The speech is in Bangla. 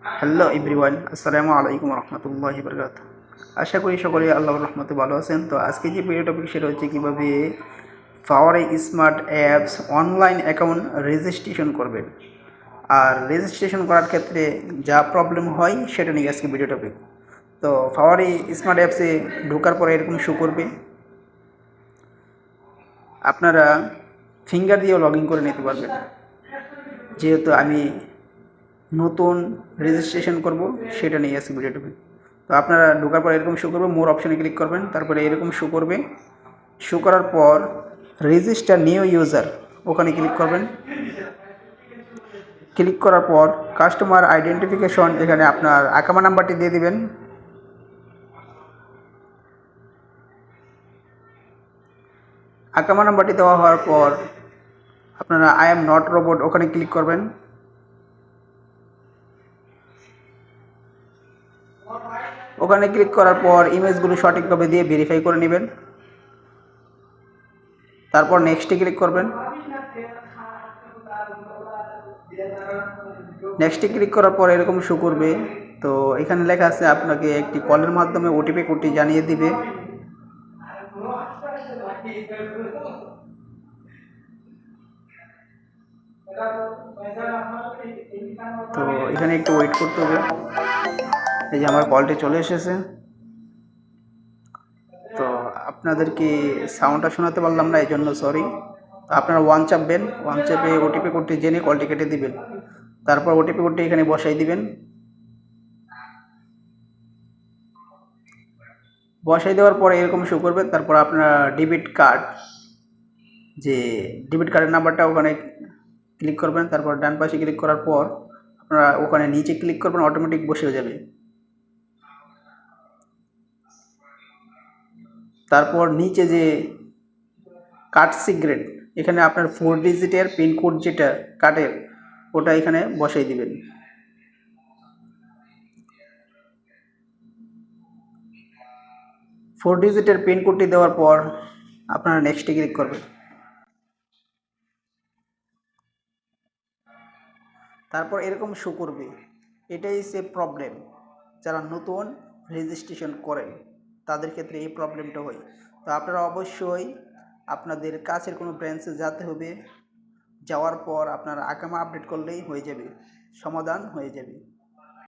হ্যালো এভরিওয়ান, আসসালামু আলাইকুম রহমতুল্লাহি বরকাতুহু। আশা করি সকলেই আল্লাহর রহমতে ভালো আছেন। তো আজকে যে ভিডিও টপিক সেটা হচ্ছে কীভাবে পাওয়ারে smart apps online account registration করবেন, আর রেজিস্ট্রেশন করার ক্ষেত্রে যা প্রবলেম হয় সেটা নিয়ে আজকে ভিডিও টপিক। তো পাওয়ারে স্মার্ট অ্যাপসে ঢোকার পরে এরকম শো করবে, আপনারা ফিঙ্গার দিয়েও লগ ইন করে নিতে পারবেন। যেহেতু আমি নতুন রেজিস্ট্রেশন করব সেটা নিয়ে আসি ভিডিও টপিক। তো আপনারা ঢোকার পর এরকম শো করবে, মোর অপশানে ক্লিক করবেন, তারপরে এরকম শো করবে। শো করার পর রেজিস্টার নিউ ইউজার ওখানে ক্লিক করবেন। ক্লিক করার পর কাস্টমার আইডেন্টিফিকেশন, এখানে আপনার আকামা নাম্বারটি দিয়ে দিবেন। আকামা নাম্বারটি দেওয়া হওয়ার পর আপনারা আই এম নট রোবট ওখানে ক্লিক করবেন। ওখানে ক্লিক করার পর ইমেজগুলো সঠিকভাবে দিয়ে ভেরিফাই করে নেবেন। তারপর নেক্সটে ক্লিক করবেন। নেক্সটে ক্লিক করার পর এরকম শো করবে। তো এখানে লেখা আছে আপনাকে একটি কলের মাধ্যমে ওটিপি কোডটি জানিয়ে দিবে। তো এখানে একটু ওয়েট করতে হবে। এই যে আমার কলটি চলে এসেছে। তো আপনাদেরকে সাউন্ডটা শোনাতে পারলাম না, এই জন্য সরি। আপনারা ওয়ান চাপবেন, ওয়ান চাপে ওটিপি কোডটি জেনে কলটি কেটে দিবেন। তারপর ওটিপি কোডটি এখানে বসাই দিবেন। বসাই দেওয়ার পরে এরকম শো করবে। তারপর আপনার ডেবিট কার্ড, যে ডেবিট কার্ডের নাম্বারটা ওখানে ক্লিক করবেন। তারপর ডান পাশে ক্লিক করার পর আপনারা ওখানে নিচে ক্লিক করবেন, অটোমেটিক বসে যাবে। তারপর নিচে যে কার্ড সিক্রেট, এখানে আপনার 4 ডিজিটের পিনকোড যেটা কার্ডের, ওটা এখানে বসাই দিবেন। ফোর ডিজিটের পিনকোডটি দেওয়ার পর আপনারা নেক্সটে ক্লিক করবেন। তারপর এরকম শো করবে। এটাই সে প্রবলেম, যারা নতুন রেজিস্ট্রেশন করেন তাদের ক্ষেত্রে এই প্রবলেমটা হয়। তো আপনারা অবশ্যই আপনাদের কাছের কোনো ব্রাঞ্চে যেতে হবে। যাওয়ার পর আপনারা আকামা আপডেট করলেই হয়ে যাবে, সমাধান হয়ে যাবে।